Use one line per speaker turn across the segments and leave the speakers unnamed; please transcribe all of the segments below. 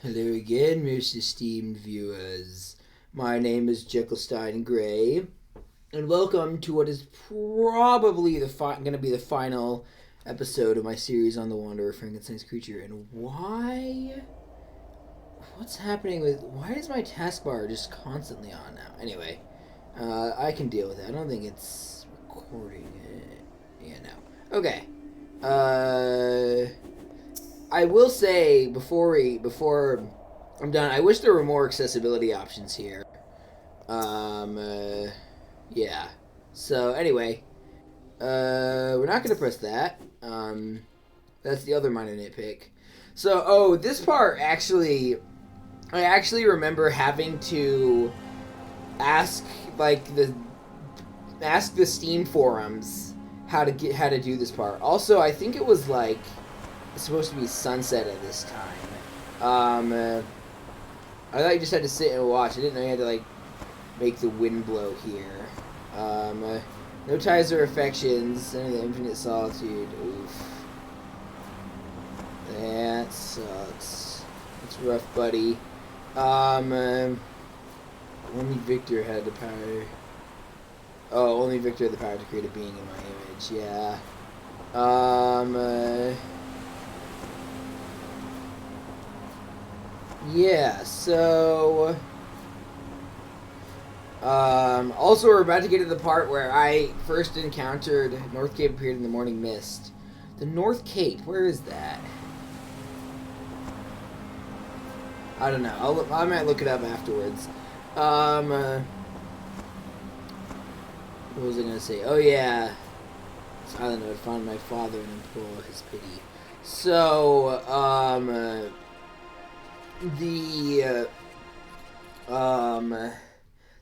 Hello again, most esteemed viewers. My name is Jekyllstein Gray, and welcome to what is probably going to be the final episode of my series on the Wanderer, Frankenstein's creature. And why? What's happening with? Why is my taskbar just constantly on now? Anyway, I can deal with it. I don't think it's recording it. Yeah, no. Okay. I will say before I'm done, I wish there were more accessibility options here. Yeah. So anyway, we're not gonna press that. That's the other minor nitpick. So, this part actually, I actually remember having to ask ask the Steam forums how to do this part. Also, I think it was like it's supposed to be sunset at this time. I thought you just had to sit and watch. I didn't know you had to like make the wind blow here. No ties or affections. Any of the infinite solitude. Oof. That sucks. It's rough, buddy. Only Victor had the power. Oh, only Victor had the power to create a being in my image. Yeah. Yeah, so also we're about to get to the part where I first encountered North Cape appeared in the morning mist. The North Cape, where is that? I don't know. I might look it up afterwards. What was I gonna say? Oh yeah. I don't know, I'd find my father and implore his pity. So,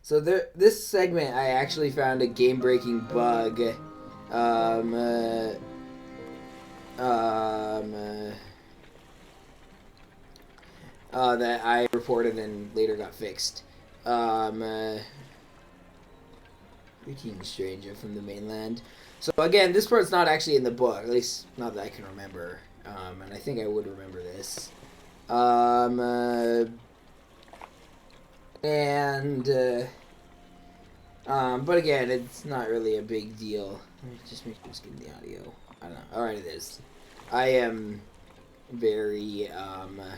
so this segment I actually found a game-breaking bug. That I reported and later got fixed. Greetings, stranger from the mainland. So again, this part's not actually in the book, at least not that I can remember. And I think I would remember this. But again, it's not really a big deal. Let me just make sure it's getting the audio. I don't know. Alright, it is. I am very,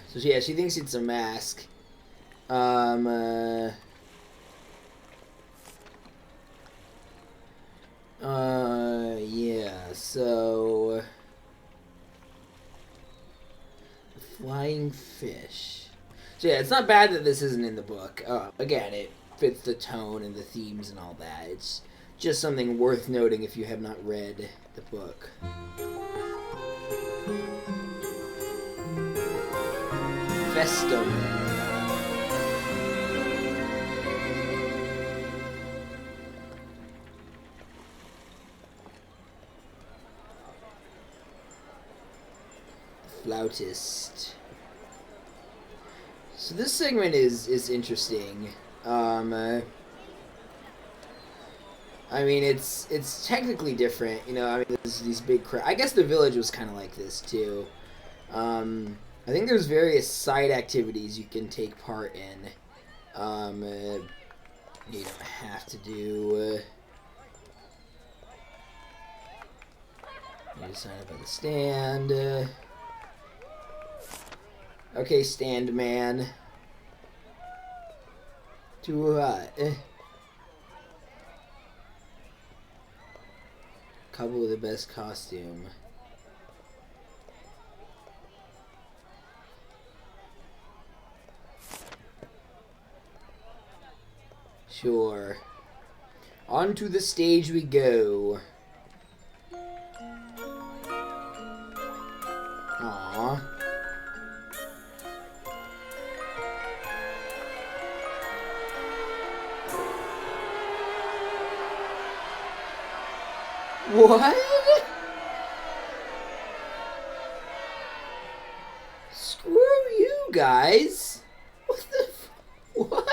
so yeah, she thinks it's a mask. Yeah, so flying fish. So yeah, it's not bad that this isn't in the book. Again, it fits the tone and the themes and all that. It's just something worth noting if you have not read the book. Festum. Flautist. So this segment is interesting. I mean, it's technically different, you know. I mean, there's these big I guess the village was kind of like this too. I think there's various side activities you can take part in. You don't have to do. You sign up at the stand. Okay, stand man. To what? Couple with the best costume. Sure. Onto the stage we go. Aww. What? Screw you guys. What the what?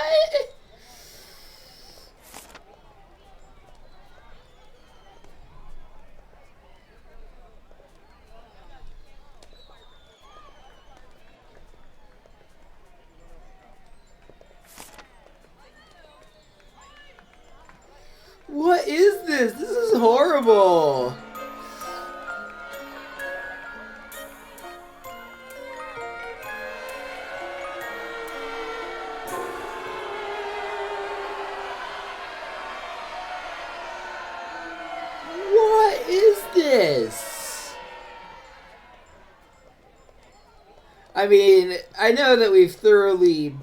I mean, I know that we've thoroughly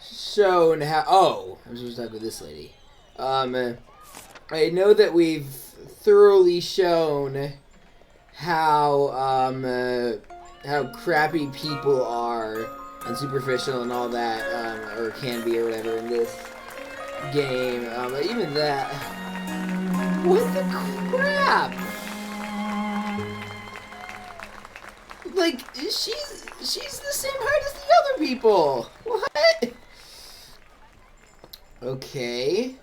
shown how. Oh, I'm supposed to talk with this lady. I know that we've thoroughly shown how crappy people are and superficial and all that, or can be or whatever in this game. But even that, what the crap? Like, she's the same height as the other people. What? Okay.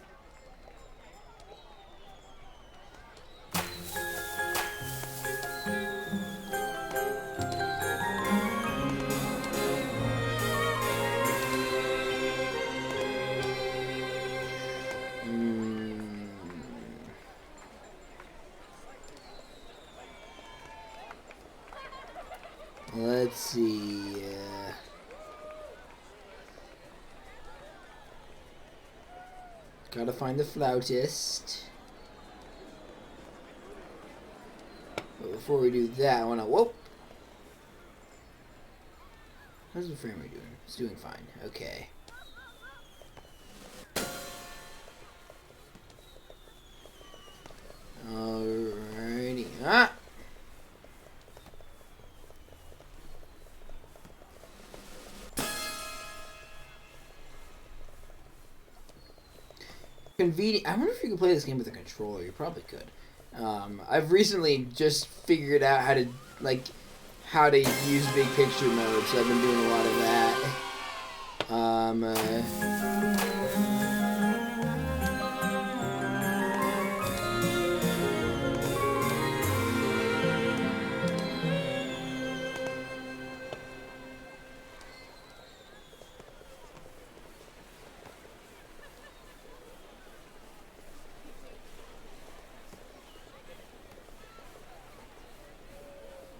Let's see. Gotta find the flautist. But before we do that, I wanna. Whoa! How's the frame rate doing? It's doing fine. Okay. Alrighty. Ah! Convenient. I wonder if you could play this game with a controller. You probably could. I've recently just figured out how to use big picture mode, so I've been doing a lot of that.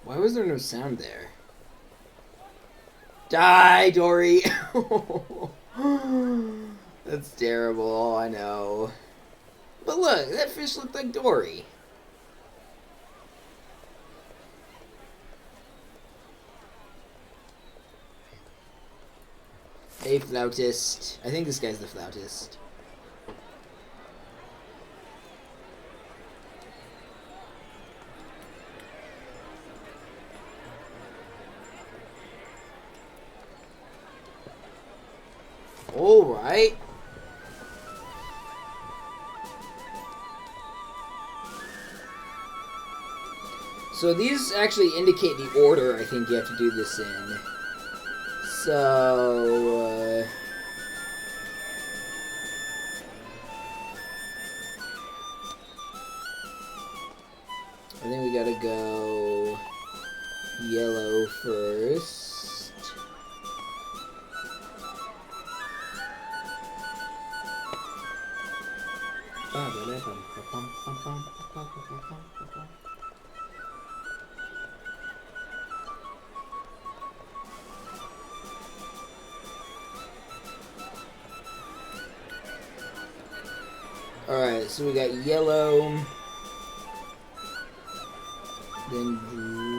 Why was there no sound there? Die, Dory! That's terrible, I know. But look, that fish looked like Dory. Hey, flautist. I think this guy's the flautist. Alright. So these actually indicate the order I think you have to do this in. So, I think we gotta go yellow first. Alright, so we got yellow, then green.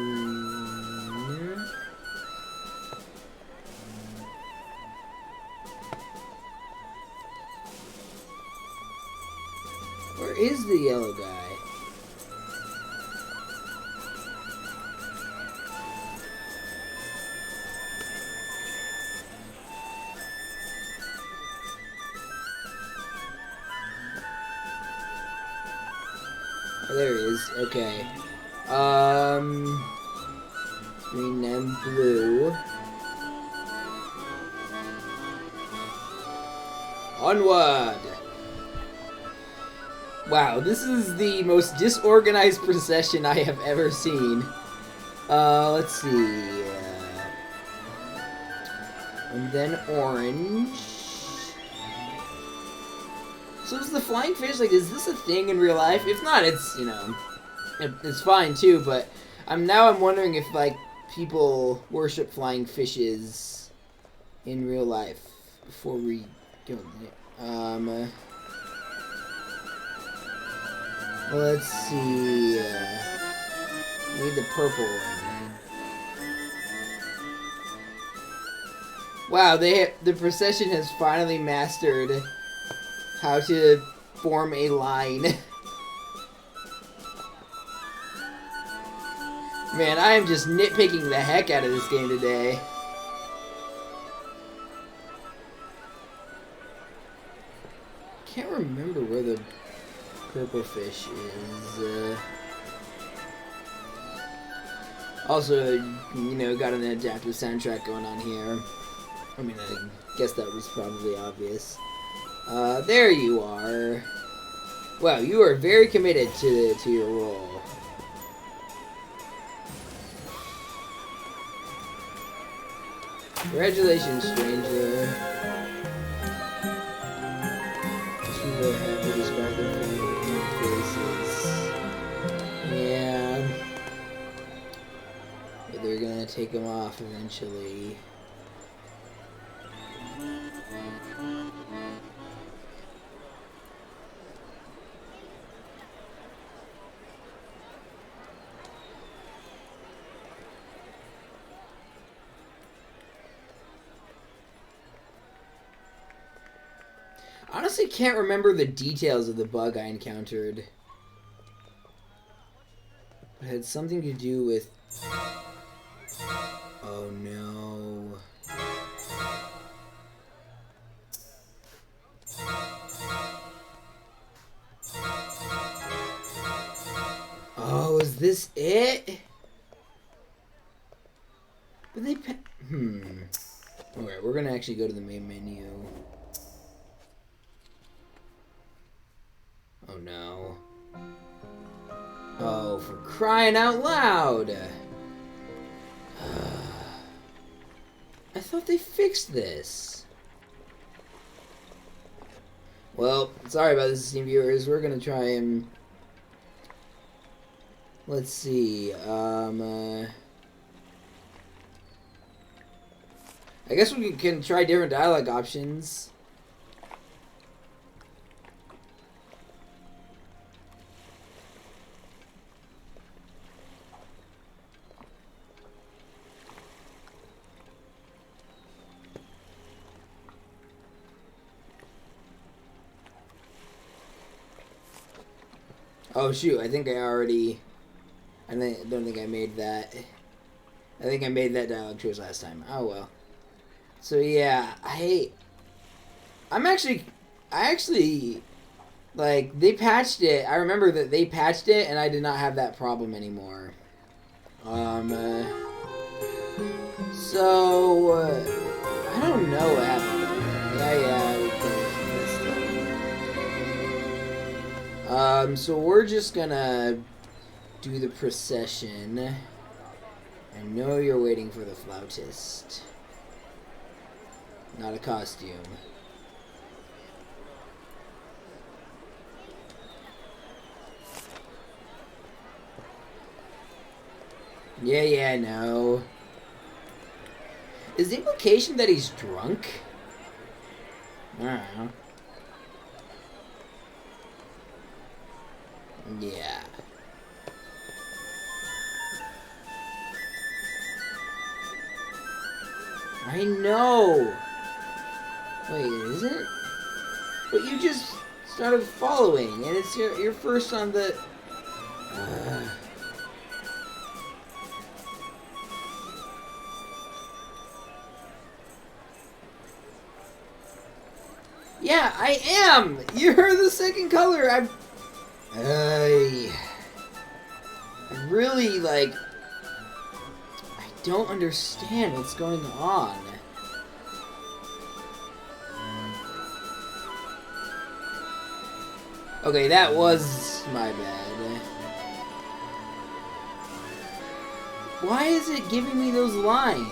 Where is the yellow guy? Oh, there he is. Okay. Green and blue. Onward! Wow, this is the most disorganized procession I have ever seen. Let's see. And then orange. So is the flying fish, like, is this a thing in real life? If not, it's, you know, it's fine too, but I'm wondering if, like, people worship flying fishes in real life before we go. Let's see, need the purple one. Wow, the procession has finally mastered how to form a line. Man, I am just nitpicking the heck out of this game today. Can't remember where the purple fish is. Also, you know, got an adaptive soundtrack going on here. I mean, I guess that was probably obvious. There you are. Wow, you are very committed to your role. Congratulations, stranger. People are happy despite their faces. Yeah. But they're gonna take them off eventually. Honestly, can't remember the details of the bug I encountered. It had something to do with... Oh no. Oh, is this it? But they... Alright, we're gonna actually go to the main menu. Oh no. Oh, for crying out loud! I thought they fixed this. Well, sorry about this, Steam viewers. We're gonna try and... Let's see, I guess we can try different dialogue options. Oh shoot, I think I already... I don't think I made that. I think I made that dialogue choice last time. Oh well. So yeah, I actually, like, they patched it. I remember that they patched it, and I did not have that problem anymore. So, I don't know what happened. Yeah, so we're just gonna do the procession. I know you're waiting for the flautist. Not a costume. Yeah, I know. Is the implication that he's drunk? I don't know. Yeah. I know! Wait, is it? But you just started following, and it's your first on the... Yeah, I am! You're the second color! I really, like... I don't understand what's going on. Okay, that was my bad. Why is it giving me those lines?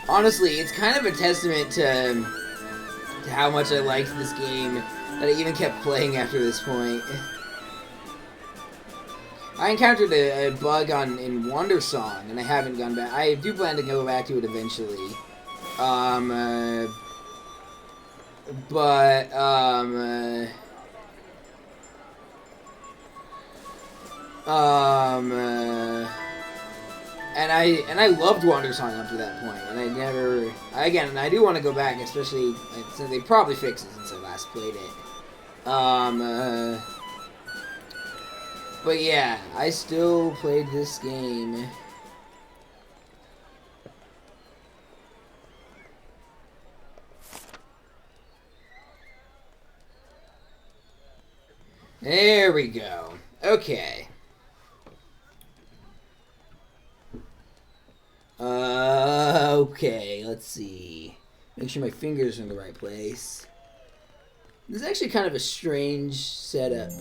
Honestly, it's kind of a testament to how much I liked this game that I even kept playing after this point. I encountered a bug in Wandersong, and I haven't gone back. I do plan to go back to it eventually. And I loved Wandersong up to that point, and I do want to go back, especially since they probably fixed it since I last played it. But yeah, I still played this game. There we go. Okay. Okay, let's see. Make sure my fingers are in the right place. This is actually kind of a strange setup.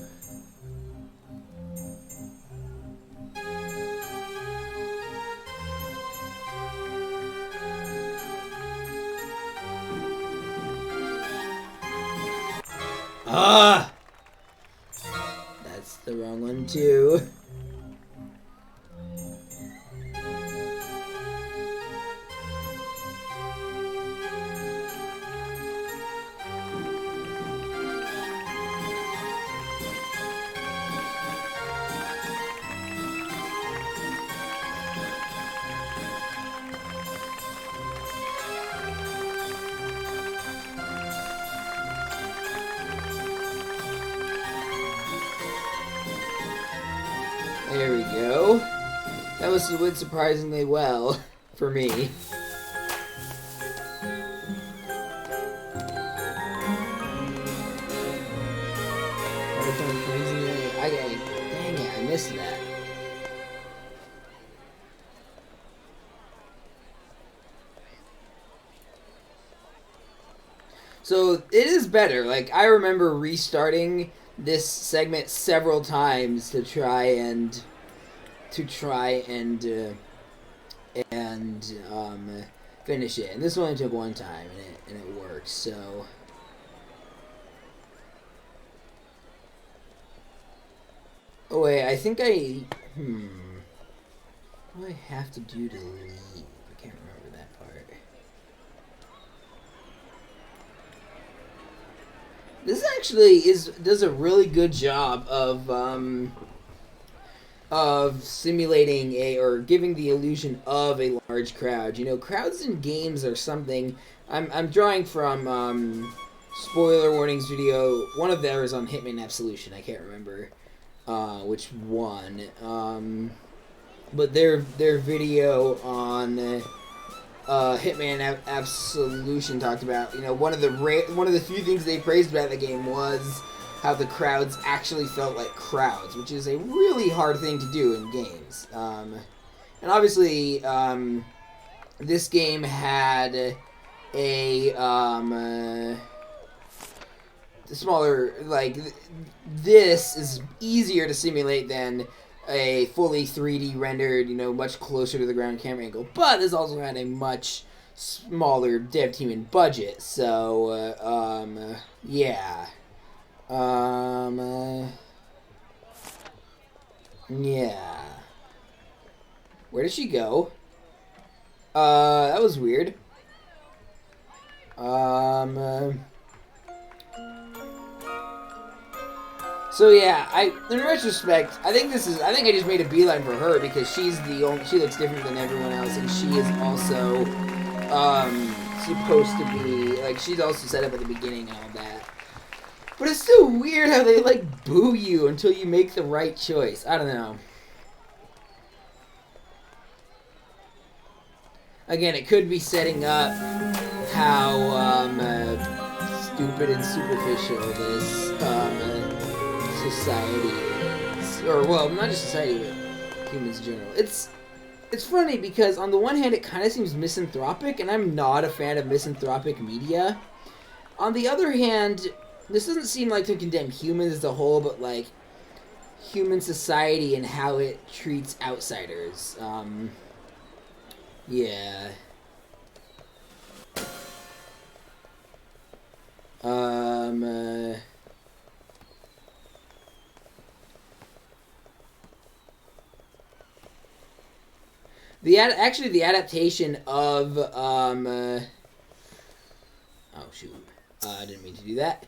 Ah! That's the wrong one, too. There we go. That went surprisingly well for me. Dang it, I missed that. So it is better. Like, I remember restarting this segment several times to try and finish it, and this only took one time, and it worked. So oh wait, I think what do I have to do to leave? I can't remember that part. This actually does a really good job of simulating or giving the illusion of a large crowd. You know, crowds in games are something. I'm drawing from spoiler warnings video. One of them is on Hitman Absolution. I can't remember which one. But their video on Hitman Absolution talked about, you know, one of the few things they praised about the game was how the crowds actually felt like crowds, which is a really hard thing to do in games. And obviously, this game had a smaller, like, this is easier to simulate than a fully 3D rendered, you know, much closer to the ground camera angle. But this also had a much smaller dev team and budget. So, yeah. Yeah. Where did she go? That was weird. So yeah, in retrospect, I think I just made a beeline for her because she looks different than everyone else, and she is also, supposed to be, like, she's also set up at the beginning and all that. But it's still weird how they, like, boo you until you make the right choice. I don't know. Again, it could be setting up how, stupid and superficial this, society is. Or, well, not just society, but humans in general. It's funny because on the one hand, it kind of seems misanthropic, and I'm not a fan of misanthropic media. On the other hand, this doesn't seem like to condemn humans as a whole, but, like, human society and how it treats outsiders. Yeah. The adaptation of, oh shoot, I didn't mean to do that.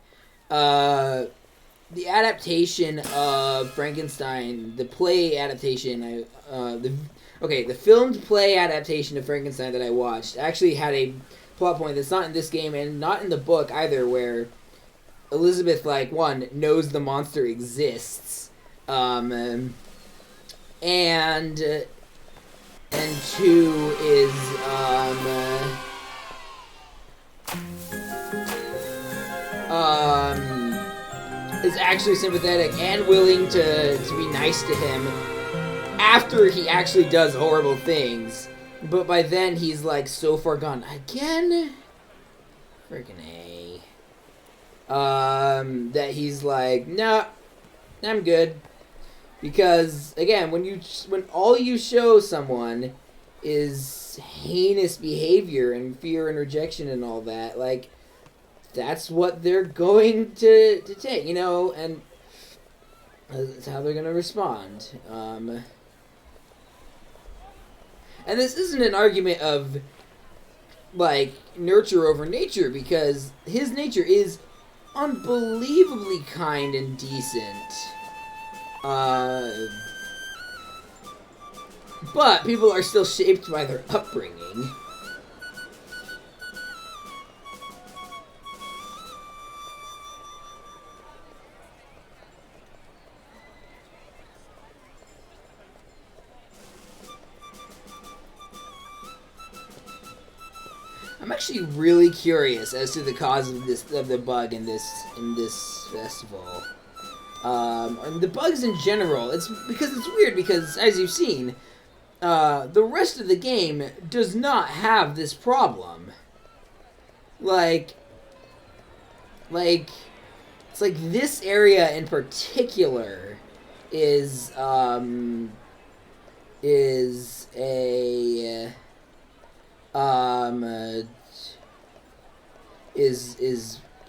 the adaptation of Frankenstein, the play adaptation, the filmed play adaptation of Frankenstein that I watched actually had a plot point that's not in this game and not in the book either, where Elizabeth, like, one, knows the monster exists, and two is, is actually sympathetic and willing to be nice to him after he actually does horrible things. But by then, he's, like, so far gone. Again? Freaking A. That he's like, nah, I'm good. Because, again, when all you show someone is heinous behavior and fear and rejection and all that, like, that's what they're going to take, you know, and that's how they're going to respond. And this isn't an argument of, like, nurture over nature, because his nature is unbelievably kind and decent. But people are still shaped by their upbringing. I'm actually really curious as to the cause of the bug in this festival. And the bugs in general. It's weird because, as you've seen, the rest of the game does not have this problem. Like it's like this area in particular is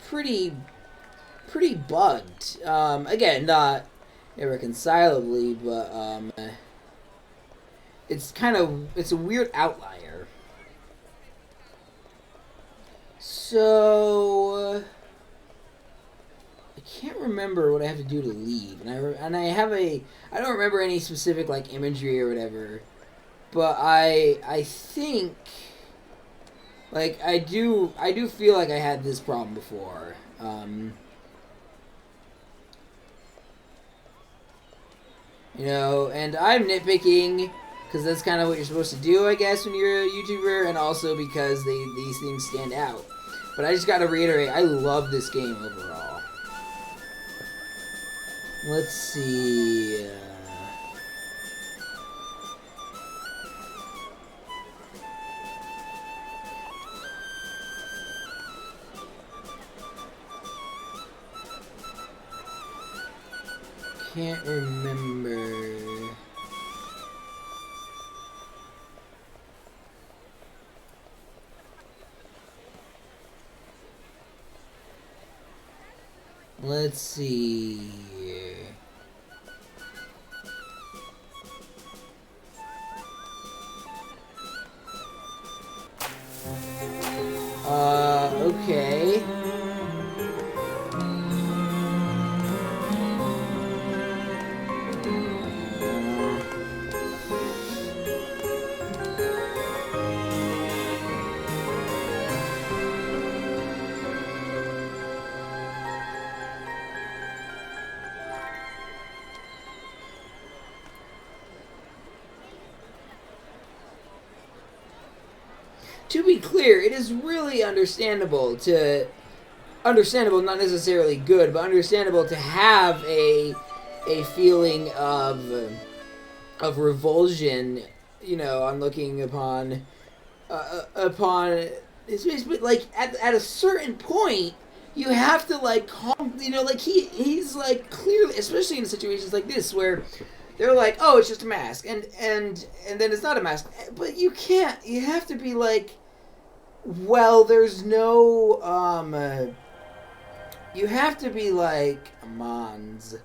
pretty bugged. Again, not irreconcilably, but it's a weird outlier. So I can't remember what I have to do to leave, and I don't remember any specific, like, imagery or whatever, but I think, like, I do feel like I had this problem before. You know, and I'm nitpicking because that's kind of what you're supposed to do, I guess, when you're a YouTuber, and also because these things stand out. But I just gotta reiterate, I love this game overall. Let's see. Can't remember. Let's see. Okay. To be clear, it is really understandable, not necessarily good, but understandable to have a feeling of revulsion, you know, on looking upon his face. But, like, at a certain point, you have to, like, calm, you know, like, he's like, clearly, especially in situations like this where they're like, oh, it's just a mask, and then it's not a mask, but you have to be like, well, there's no, you have to be like, Mons.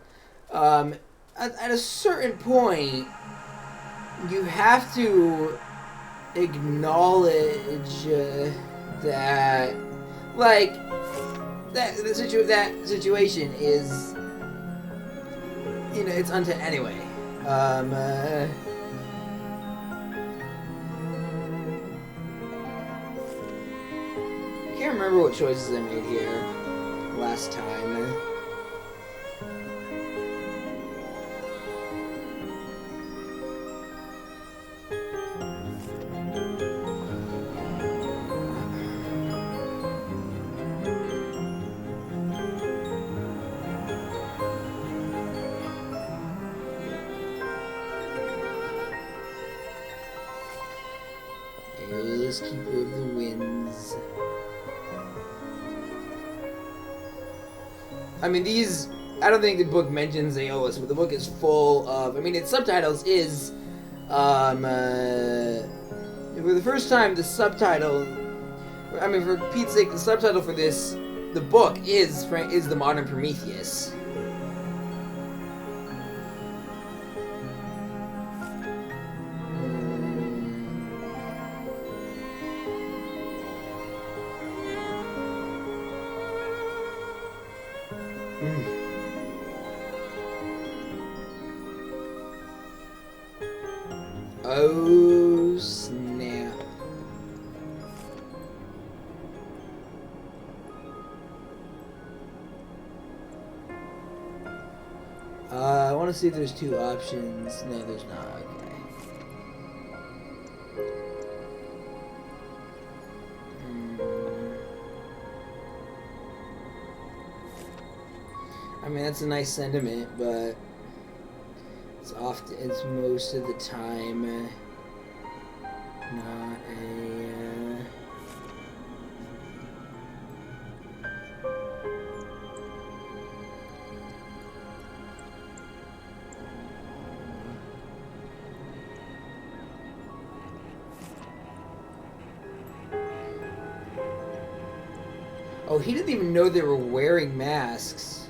At a certain point, you have to acknowledge that, like, that situation is it's anyway. Can't remember what choices I made here last time. Keeper of the Winds. I mean, these... I don't think the book mentions Aeolus, but the book is full of... I mean, its subtitles is... for the first time, the subtitle... I mean, for Pete's sake, the subtitle for this... The book is The Modern Prometheus. Oh, snap. I want to see if there's two options. No, there's not. Okay. I mean, that's a nice sentiment, but it's most of the time not a... Oh, he didn't even know they were wearing masks.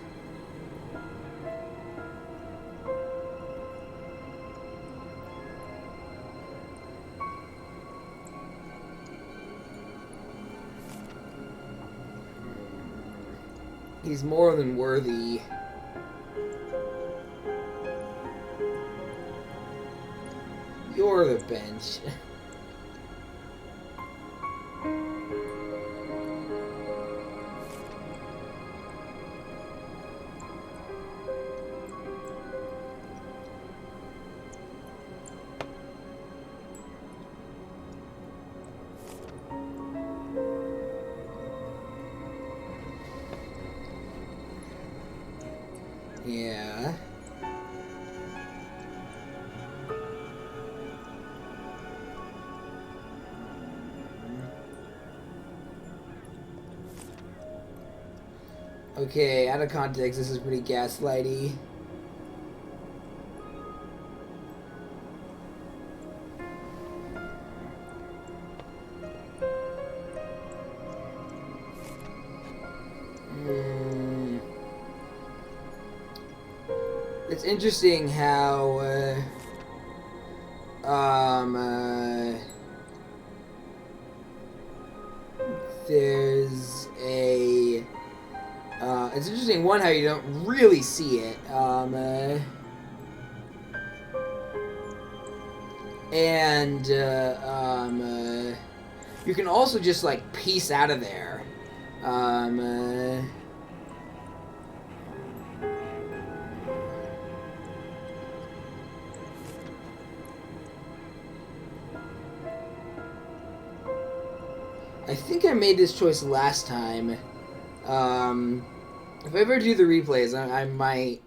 He's more than worthy. You're the bench. Yeah. Okay, out of context, this is pretty gaslighty. It's interesting how there's a it's interesting one how you don't really see it and you can also just like piece out of there. I think I made this choice last time. If I ever do the replays, I might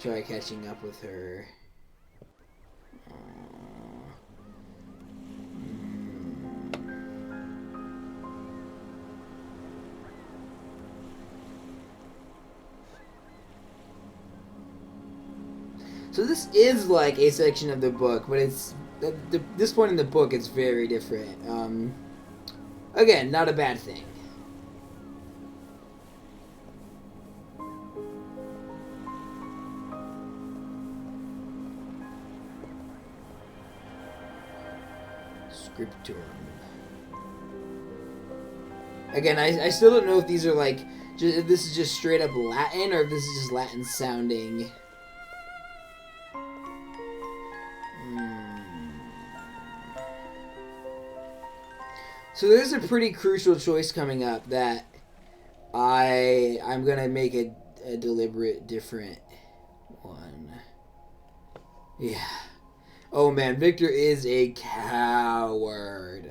try catching up with her. So this is like a section of the book, but it's at this point in the book, it's very different. Again, not a bad thing. Scriptum. Again, I still don't know if these are like, if this is just straight up Latin or if this is just Latin sounding. So there's a pretty crucial choice coming up that I'm gonna make a deliberate different one. Yeah. Oh man, Victor is a coward.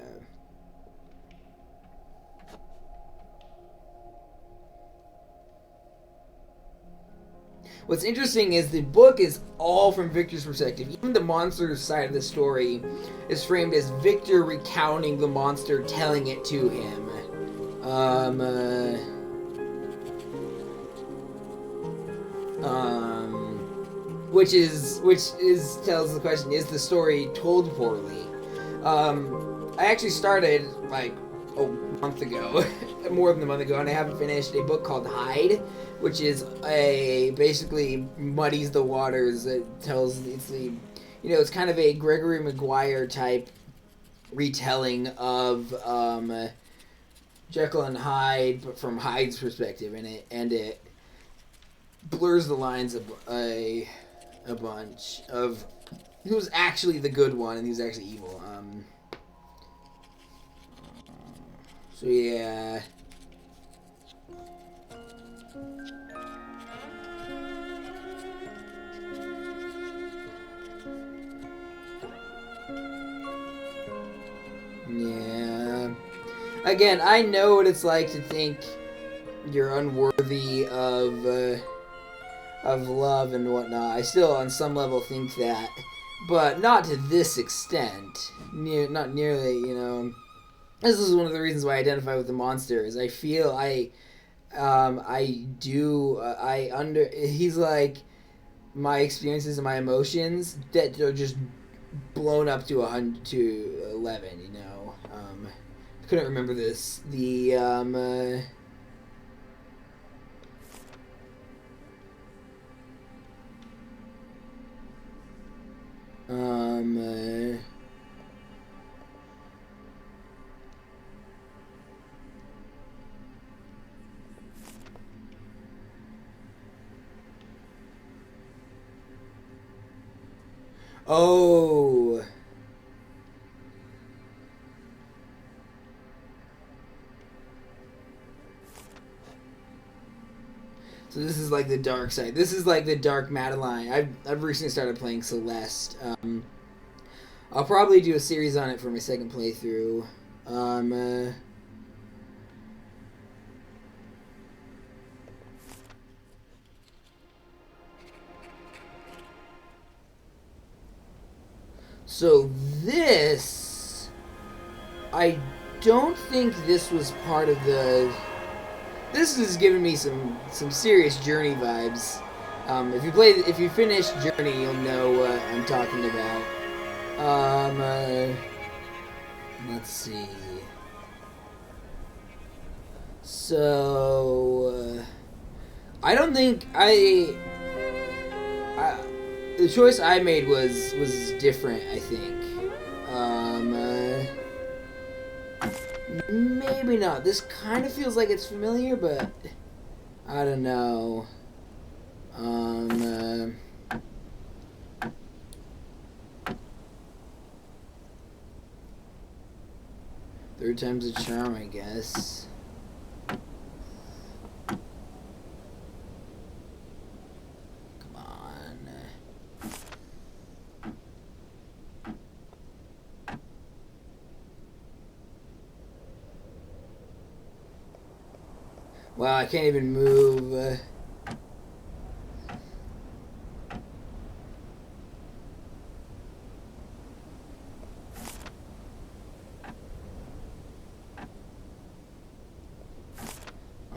What's interesting is the book is all from Victor's perspective. Even the monster side of the story is framed as Victor recounting the monster, telling it to him. Which tells the question: is the story told poorly? I actually started like a month ago, more than a month ago, and I haven't finished a book called Hide, which is basically muddies the waters. It tells it's kind of a Gregory Maguire type retelling of Jekyll and Hyde, but from Hyde's perspective, and it blurs the lines of a bunch of who's actually the good one and who's actually evil. So yeah. Yeah. Again, I know what it's like to think you're unworthy of love and whatnot. I still, on some level, think that, but not to this extent. Not nearly. This is one of the reasons why I identify with the monster. Is I feel he's like my experiences and my emotions that are just blown up to 100 to 11. I couldn't remember this. Oh. So this is like the dark side. This is like the dark Madeline. I've recently started playing Celeste. I'll probably do a series on it for my second playthrough. So this, I don't think this was part of the. This is giving me some serious Journey vibes. If you finish Journey, you'll know what I'm talking about. Let's see. So, I don't think the choice I made was different. I think. Maybe not. This kind of feels like it's familiar, but I don't know. Third time's a charm, I guess. Come on. Wow, I can't even move.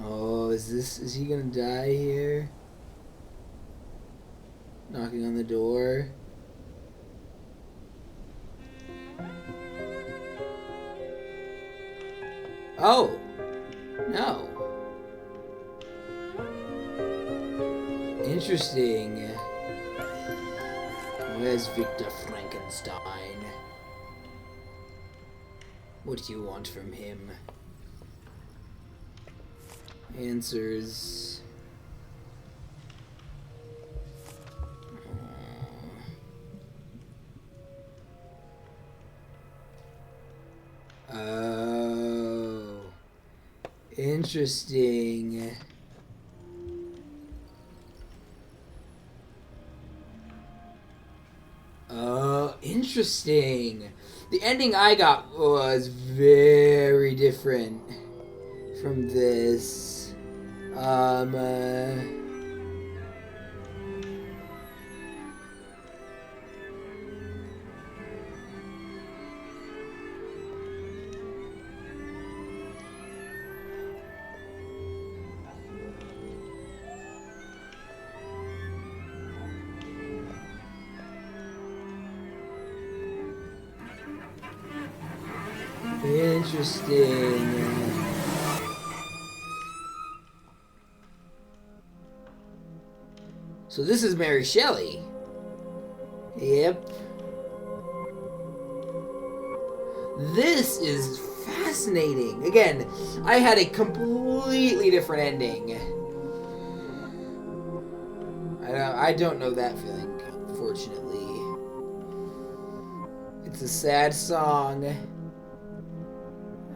Oh, is he gonna die here? Knocking on the door. Oh, no. Interesting. Where's Victor Frankenstein? What do you want from him? Answers. Interesting. Interesting. The ending I got was very different from this. Interesting. So this is Mary Shelley. Yep. This is fascinating. Again, I had a completely different ending. I don't know that feeling, unfortunately. It's a sad song,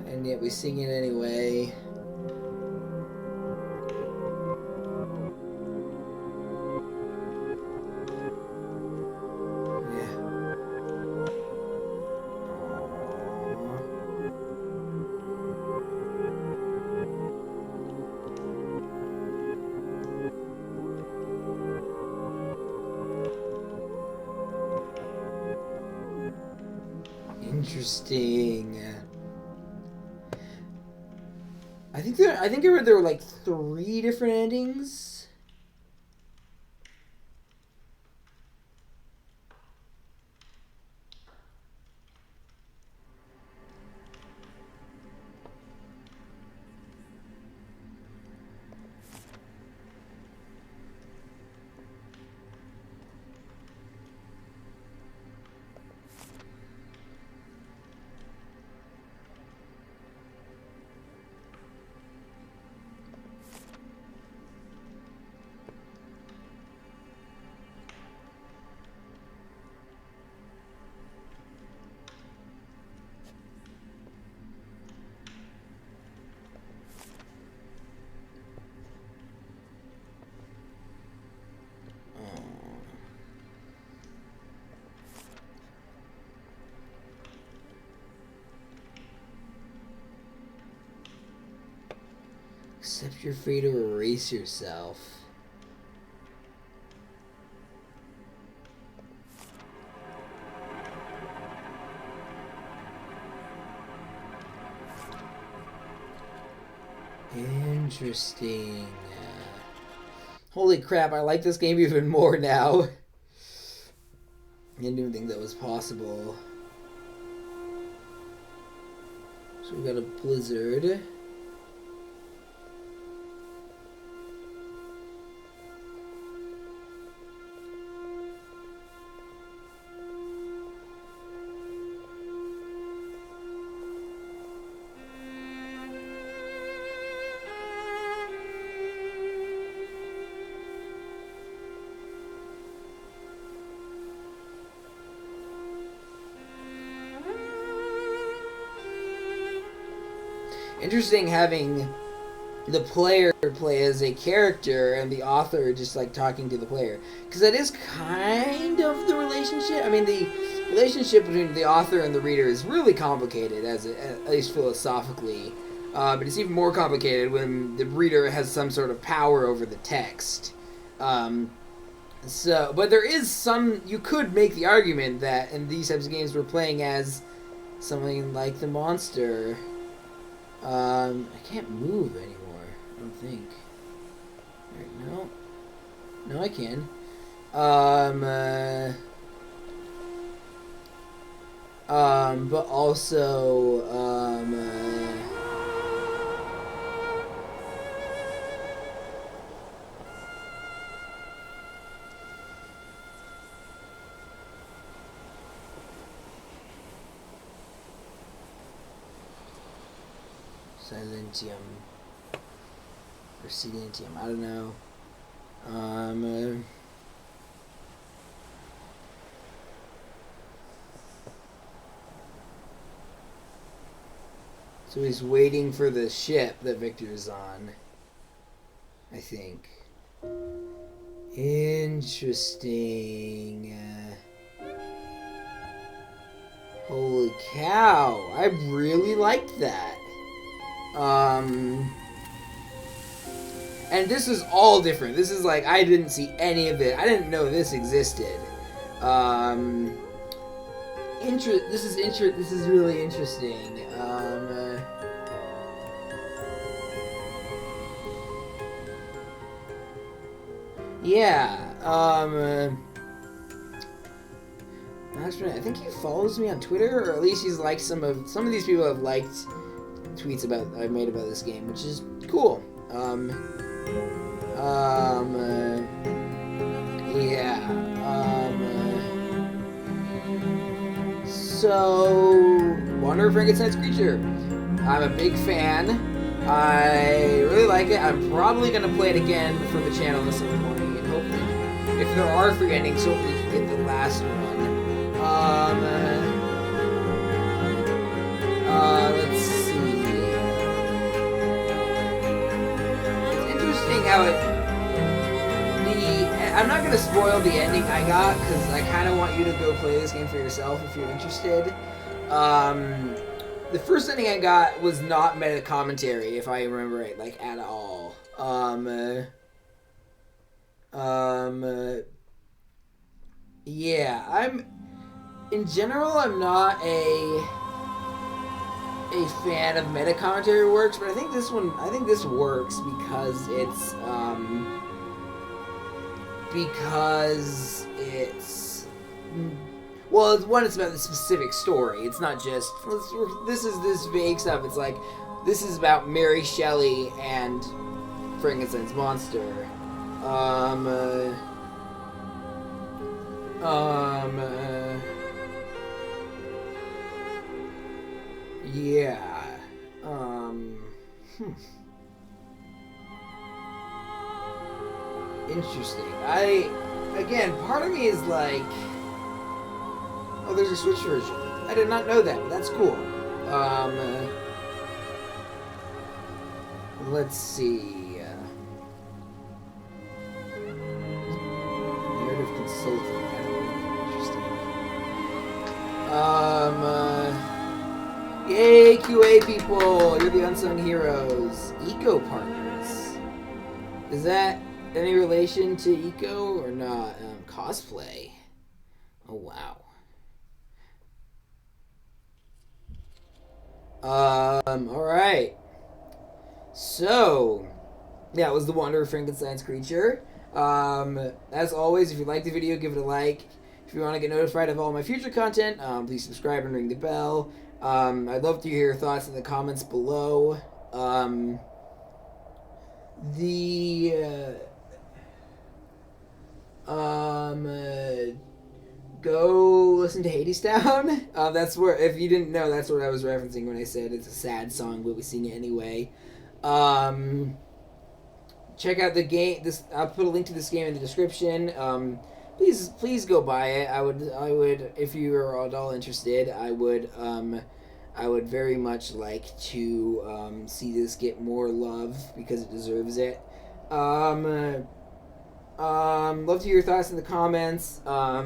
and yet we sing it anyway. Interesting. I think there were like 3 different endings. Accept your fate or erase yourself. Interesting. Holy crap, I like this game even more now. I didn't even think that was possible. So we got a blizzard. Interesting having the player play as a character and the author just like talking to the player, because that is kind of the relationship. I mean, the relationship between the author and the reader is really complicated, at least philosophically, but it's even more complicated when the reader has some sort of power over the text. But there is some. You could make the argument that in these types of games we're playing as something like the monster. I can't move anymore, I don't think. Right, no. No, I can. But also, Silentium. Or Silentium, I don't know. So he's waiting for the ship that Victor's on, I think. Interesting. Holy cow. I really liked that. And this is all different. This is like, I didn't see any of it. I didn't know this existed. This is really interesting. I think he follows me on Twitter, or at least he's liked some of these people have liked tweets I've made about this game, which is cool. So, Wonder of Frankenstein's Creature. I'm a big fan. I really like it. I'm probably going to play it again for the channel this morning, and hopefully, if there are free endings, hopefully you can get the last one. Let's see. It's interesting how I'm not going to spoil the ending I got, because I kind of want you to go play this game for yourself if you're interested. The first ending I got was not meta commentary, if I remember right, like, at all. In general, I'm not a fan of meta commentary works, but I think this works because it's about the specific story. It's not just, this is this vague stuff. It's like, this is about Mary Shelley and Frankenstein's monster. Interesting. Part of me is like, oh, there's a Switch version. I did not know that, but that's cool. Let's see. Narrative consultant. Yay, QA people! You're the unsung heroes. Eco partners. Is that any relation to Eco or not? Cosplay. Oh, wow. Alright. So, that was the Wonder of Frankenstein's Creature. As always, if you like the video, give it a like. If you want to get notified of all my future content, please subscribe and ring the bell. I'd love to hear your thoughts in the comments below. Go listen to Hadestown. That's where, if you didn't know, that's what I was referencing when I said it's a sad song, but we sing it anyway. Check out the game. I'll put a link to this game in the description. Please go buy it. I would, if you are at all interested, I would very much like to see this get more love because it deserves it. Love to hear your thoughts in the comments. All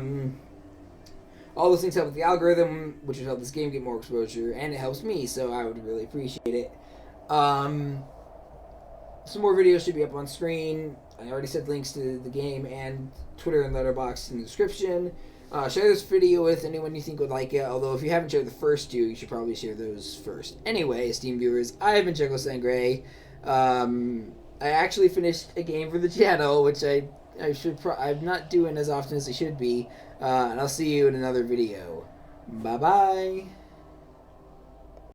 those things help with the algorithm, which would help this game get more exposure, and it helps me, so I would really appreciate it. Some more videos should be up on screen. I already said links to the game and Twitter and Letterboxd in the description. Share this video with anyone you think would like it, although if you haven't shared the first two, you should probably share those first. Anyway, esteemed viewers, I have been Jekyllstein Gray. I actually finished a game for the channel, which I'm not doing as often as I should be, and I'll see you in another video. Bye-bye.